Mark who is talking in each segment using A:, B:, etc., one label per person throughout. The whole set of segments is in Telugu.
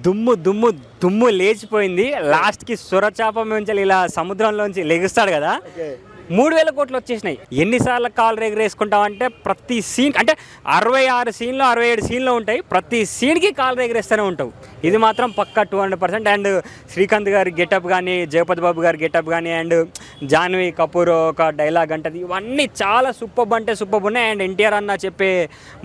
A: దుమ్ము దుమ్ము దుమ్ము లేచిపోయింది. లాస్ట్కి సొరచాప నుంచి ఇలా సముద్రంలోంచి లెగుస్తాడు కదా, 3000 కోట్లు వచ్చేసినాయి. ఎన్నిసార్లు కాలు ఎగరేసుకుంటామంటే ప్రతి సీన్ అంటే 66 సీన్లు 67 సీన్లు ఉంటాయి, ప్రతి సీన్కి కాలు ఎగరేస్తూనే ఉంటావు. ఇది మాత్రం పక్కా 200%. అండ్ శ్రీకాంత్ గారి గెటప్ కానీ, జగపతి బాబు గారి గెటప్ కానీ, అండ్ జాన్వీ కపూర్ ఒక డైలాగ్ అంటది, ఇవన్నీ చాలా సూపర్ అంటే సూపర్ ఉన్నాయి. అండ్ ఎన్టీఆర్ అన్న చెప్పే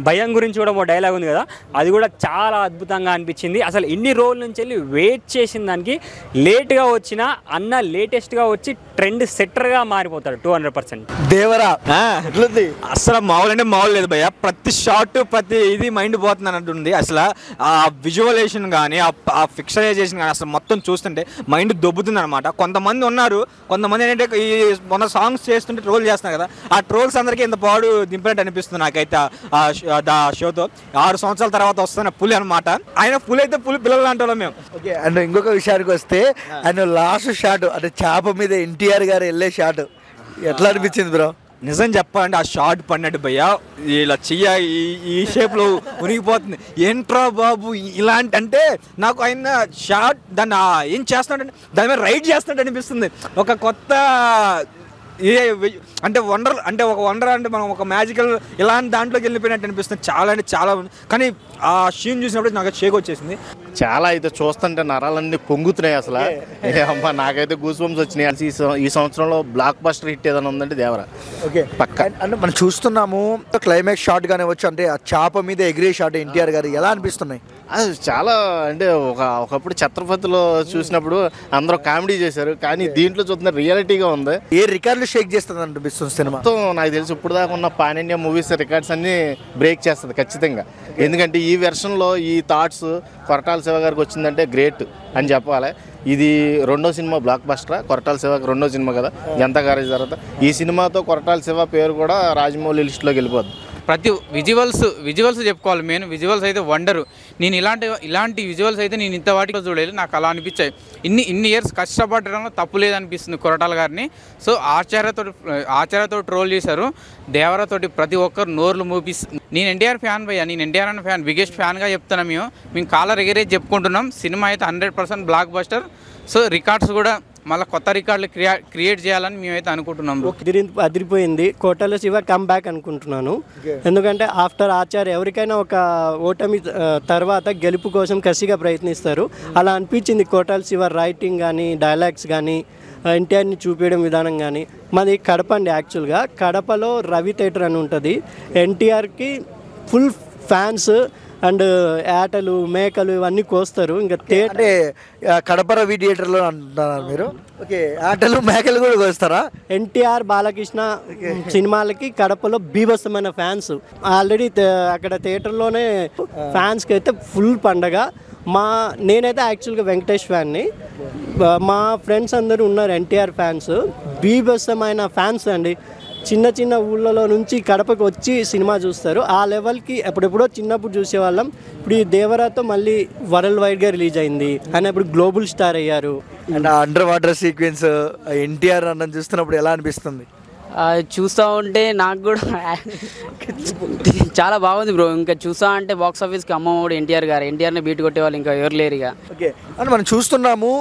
A: భయం గురించి కూడా ఒక డైలాగ్ ఉంది కదా, అది కూడా చాలా అద్భుతంగా అనిపించింది. అసలు ఇన్ని రోజుల నుంచి వెళ్ళి వెయిట్ చేసిన దానికి లేట్గా వచ్చిన అన్న లేటెస్ట్గా వచ్చి ట్రెండ్ సెట్టర్గా మారిపోతాడు 200%.
B: దేవరా ఎట్లుంది?
C: అసలు మామూలు అంటే మామూలు లేదు భయ్య, ప్రతి షాట్ ప్రతి ఇది మైండ్ పోతుంది అన్నట్టుంది. అసలు ఆ విజువలైజేషన్ కానీ ఆ ఫిక్చరైజేషన్ కానీ అసలు మొత్తం చూస్తుంటే మైండ్ దొబ్బుతుంది అనమాట. కొంతమంది ఉన్నారు, కొంతమంది ఏంటంటే ఈ మొన్న సాంగ్స్ చేస్తుంటే ట్రోల్ చేస్తున్నారు కదా, ఆ ట్రోల్స్ అందరికీ ఇంత పాడు దింపినట్టు అనిపిస్తుంది నాకైతే ఆ షోతో. 6 సంవత్సరాల తర్వాత వస్తున్న పులి అనమాట. ఆయన పులి అయితే పులి పిల్లలు అంటాం మేము.
B: ఓకే, అండ్ ఇంకొక విషయానికి వస్తే ఆయన లాస్ట్ షాట్ అంటే చేప మీద ఎన్టీఆర్ గారు వెళ్ళే షాట్ ఎట్లా అనిపించింది బ్రో?
C: నిజం చెప్పాలంటే ఆ షార్ట్ పడినట్టు భయ్య, ఇలా చెయ్య ఈ షేప్లో ఉనిగిపోతుంది. ఏంట్రా బాబు ఇలాంటి అంటే నాకు ఆయన షార్ట్ దాన్ని ఏం చేస్తున్నాడంటే దాని మీద రైడ్ చేస్తున్నట్టు అనిపిస్తుంది. ఒక కొత్త అంటే వండర్ అంటే ఒక వండర్ అంటే మనం ఒక మ్యాజికల్ ఇలాంటి దాంట్లోకి వెళ్ళిపోయినట్టు అనిపిస్తుంది. చాలా అంటే చాలా, కానీ ఆ సీన్ చూసినప్పుడు నాకు షేక్ వచ్చేసింది.
D: చాలా అయితే చూస్తుంటే నరాలన్నీ పొంగుతున్నాయి అసలు. అమ్మ నాకైతే గూస్ బంప్స్ వచ్చినాయి. ఈ సంవత్సరంలో బ్లాక్ బస్టర్ హిట్ ఏదైనా ఉందంటే దేవరా.
B: ఓకే, పక్క అంటే మనం చూస్తున్నాము క్లైమాక్స్ షాట్ గానే వచ్చు, అంటే ఆ చేప మీద ఎగిరే షాట్ ఎన్టీఆర్ గారు ఎలా అనిపిస్తున్నాయి?
D: అది చాలా అంటే ఒకప్పుడు ఛత్రపతిలో చూసినప్పుడు అందరూ కామెడీ చేశారు, కానీ దీంట్లో చూస్తున్న రియాలిటీగా ఉంది.
B: ఏ రికార్డులు షేక్ చేస్తుంది అనిపిస్తుంది సినిమా?
D: మొత్తం నాకు తెలిసి ఇప్పుడు దాకా ఉన్న పాన్ ఇండియా మూవీస్ రికార్డ్స్ అన్ని బ్రేక్ చేస్తుంది ఖచ్చితంగా. ఎందుకంటే ఈ వెర్షన్లో ఈ థాట్స్ కొరటాల శివ గారికి వచ్చిందంటే గ్రేట్ అని చెప్పాలి. ఇది 2వ సినిమా బ్లాక్ బస్టర్, కొరటాల శివకి 2వ సినిమా కదా జనతా గ్యారేజ్ తర్వాత. ఈ సినిమాతో కొరటాల శివ పేరు కూడా రాజమౌళి లిస్టులోకి వెళ్ళిపోద్ది.
E: ప్రతి విజువల్స్ చెప్పుకోవాలి. మెయిన్ విజువల్స్ అయితే వండరు. నేను ఇలాంటి విజువల్స్ అయితే నేను ఇంత వాటిలో చూడలేదు, నాకు అలా అనిపించాయి. ఇన్ని ఇయర్స్ కష్టపడడంలో తప్పు లేదనిపిస్తుంది కొరటాల గారిని. సో ఆచార్యతో ట్రోల్ చేశారు, దేవరాతోటి ప్రతి ఒక్కరు నోర్లు మూపిస్తారు. నేను ఎన్టీఆర్ ఫ్యాన్ భయ్యా, నేను ఎన్టీఆర్ అన్న ఫ్యాన్, బిగ్గెస్ట్ ఫ్యాన్గా చెప్తున్నాం. మేము కాలర్ ఎగరేజ్ చెప్పుకుంటున్నాం. సినిమా అయితే 100% బ్లాక్ బస్టర్. సో రికార్డ్స్ కూడా మళ్ళీ కొత్త రికార్డులు క్రియేట్ చేయాలని మేమైతే అనుకుంటున్నాం.
F: అదిరిపోయింది. కోటలో శివ కమ్ బ్యాక్ అనుకుంటున్నాను. ఎందుకంటే ఆఫ్టర్ ఆచార్య ఎవరికైనా ఒక ఓటమి తర్వాత గెలుపు కోసం కసిగా ప్రయత్నిస్తారు. అలా అనిపించింది కోటల శివ రైటింగ్ కానీ, డైలాగ్స్ కానీ, ఎన్టీఆర్ని చూపించడం విధానం కానీ. మాది కడప అండి. యాక్చువల్గా కడపలో రవి థియేటర్ అని ఉంటుంది. ఎన్టీఆర్కి ఫుల్ ఫ్యాన్స్ అండ్ ఏటలు మేకలు ఇవన్నీ కోస్తారు. ఇంకా
B: అంటే కడప రవి థియేటర్లో అంటున్నారు మీరు? ఓకే, ఆటలు మేకలు కూడా కోస్తారా?
F: ఎన్టీఆర్ బాలకృష్ణ సినిమాలకి కడపలో బీభత్సమైన ఫ్యాన్స్. ఆల్రెడీ అక్కడ థియేటర్లోనే ఫ్యాన్స్కి అయితే ఫుల్ పండగ. నేనైతే యాక్చువల్గా వెంకటేష్ ఫ్యాన్ని. మా ఫ్రెండ్స్ అందరూ ఉన్నారు ఎన్టీఆర్ ఫ్యాన్స్, బీభత్సమైన ఫ్యాన్స్ అండి. చిన్న ఊళ్ళలో నుంచి కడపకి వచ్చి సినిమా చూస్తారు. ఆ లెవెల్కి ఎప్పుడెప్పుడో చిన్నప్పుడు చూసేవాళ్ళం. ఇప్పుడు ఈ దేవరాతో మళ్ళీ వరల్డ్ వైడ్గా రిలీజ్ అయింది. ఆయన ఇప్పుడు గ్లోబల్ స్టార్ అయ్యారు.
B: And under water sequence NTR అన్న చూస్తున్నప్పుడు ఎలా అనిపిస్తుంది?
G: చూస్తూ ఉంటే నాకు కూడా చాలా బాగుంది బ్రో. ఇంకా చూస్తా అంటే బాక్స్ ఆఫీస్కి అమ్మఒడు ఎన్టీఆర్ని బీట్ కొట్టే వాళ్ళు ఇంకా ఎవరు లేరు.
B: ఓకే, అని మనం చూస్తున్నాము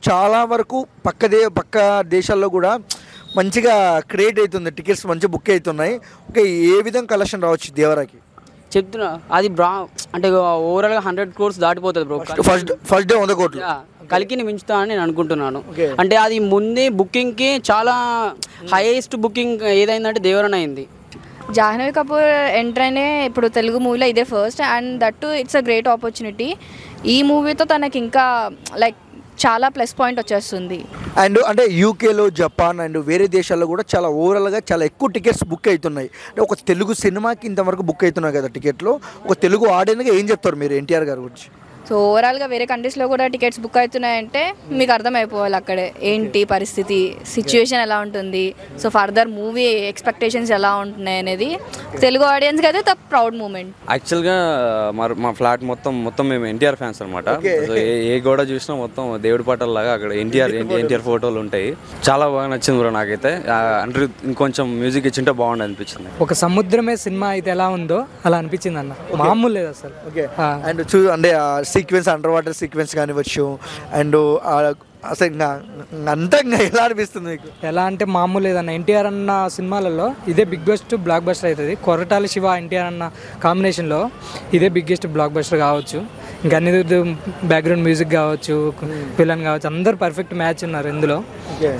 B: చాలా వరకు పక్క దేశాల్లో కూడా మంచిగా క్రియేట్ అవుతుంది, టికెట్స్ మంచిగా బుక్ అవుతున్నాయి. ఓకే, ఏ విధంగా కలెక్షన్ రావచ్చు దేవరాకి?
G: చెప్తున్నా అది అంటే ఓవరాల్గా 100 crores దాటిపోతుంది బ్రో.
B: ఫస్ట్ డే 100 కోట్లు
G: కలికిని మించుతా అని నేను అనుకుంటున్నాను. అంటే అది ముందే బుకింగ్కి చాలా హైయెస్ట్ బుకింగ్ ఏదైందంటే దేవరన్ అయింది.
H: జాహ్నవి కపూర్ ఎంటర్ అయినే ఇప్పుడు తెలుగు మూవీలో ఇదే first, and that to it's a great opportunity. ఈ మూవీతో తనకి ఇంకా లైక్ చాలా ప్లస్ పాయింట్ వచ్చేస్తుంది.
B: అండ్ అంటే యూకేలో, జపాన్ అండ్ వేరే దేశాల్లో కూడా చాలా ఓవరాల్గా చాలా ఎక్కువ టికెట్స్ బుక్ అవుతున్నాయి. అంటే ఒక తెలుగు సినిమాకి ఇంతవరకు బుక్ అవుతున్నాయి కదా టికెట్లు. ఒక తెలుగు ఆడియన్గా ఏం చెప్తారు మీరు ఎన్టీఆర్ గారి గురించి?
H: సో ఓవరాల్గా వేరే కంట్రీస్లో కూడా టికెట్స్ బుక్ అవుతున్నాయంటే మీకు అర్థమైపోవాలి అక్కడే ఏంటి పరిస్థితి, సిచ్యువేషన్ ఎలా ఉంటుంది, సో ఫర్దర్ మూవీ ఎక్స్పెక్టేషన్స్ ఎలా ఉంటున్నాయి అనేది తెలుగు ఆడియన్స్కి అయితే ద ప్రౌడ్ మూమెంట్.
I: యాక్చువల్గా మా ఫ్లాట్ మొత్తం మేము ఎన్టీఆర్ ఫ్యాన్స్ అనమాట. సో ఏ గోడ చూసినా మొత్తం దేవుడి పాటలు లాగా అక్కడ ఎన్టీఆర్ ఫోటోలు ఉంటాయి. చాలా బాగా నచ్చింది బ్రో నాకైతే. అంటే ఇంకొంచెం మ్యూజిక్ ఇచ్చింటే బాగుంది అనిపించింది.
J: ఒక సముద్రమే సినిమా అయితే ఎలా ఉందో అలా అనిపించింది అన్న, మామూలు లేదు అసలు.
B: ఓకే, అండ్ అంటే సీక్వెన్స్, అండర్ వాటర్ సీక్వెన్స్ కానివచ్చు, అండ్ అసలు అంతా ఎలా అనిపిస్తుంది మీకు?
J: ఎలా అంటే మామూలు లేదన్న, ఎన్టీఆర్ అన్న సినిమాలలో ఇదే బిగ్గెస్ట్ బ్లాక్ బస్టర్ అవుతుంది. కొరటాల శివ ఎన్టీఆర్ అన్న కాంబినేషన్లో ఇదే బిగ్గెస్ట్ బ్లాక్ బస్టర్ కావచ్చు. ఇంకా అన్ని బ్యాక్గ్రౌండ్ మ్యూజిక్ కావచ్చు, విలన్ కావచ్చు, అందరు పర్ఫెక్ట్ మ్యాచ్ ఉన్నారు ఇందులో.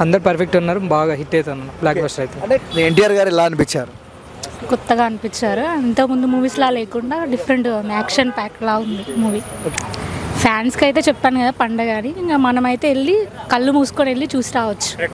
J: అందరు పర్ఫెక్ట్ ఉన్నారు, బాగా హిట్ అవుతుంది బ్లాక్ బస్టర్ అయితే.
B: అంటే ఎన్టీఆర్ గారు ఎలా అనిపించారు?
K: కొత్తగా అనిపించారు. ఇంతకుముందు మూవీస్లా లేకుండా డిఫరెంట్ యాక్షన్ ప్యాక్లా ఉంది మూవీ. ఫ్యాన్స్కి అయితే చెప్పాను కదా పండగ అని, ఇంకా మనమైతే వెళ్ళి కళ్ళు మూసుకొని వెళ్ళి చూసి రావచ్చు.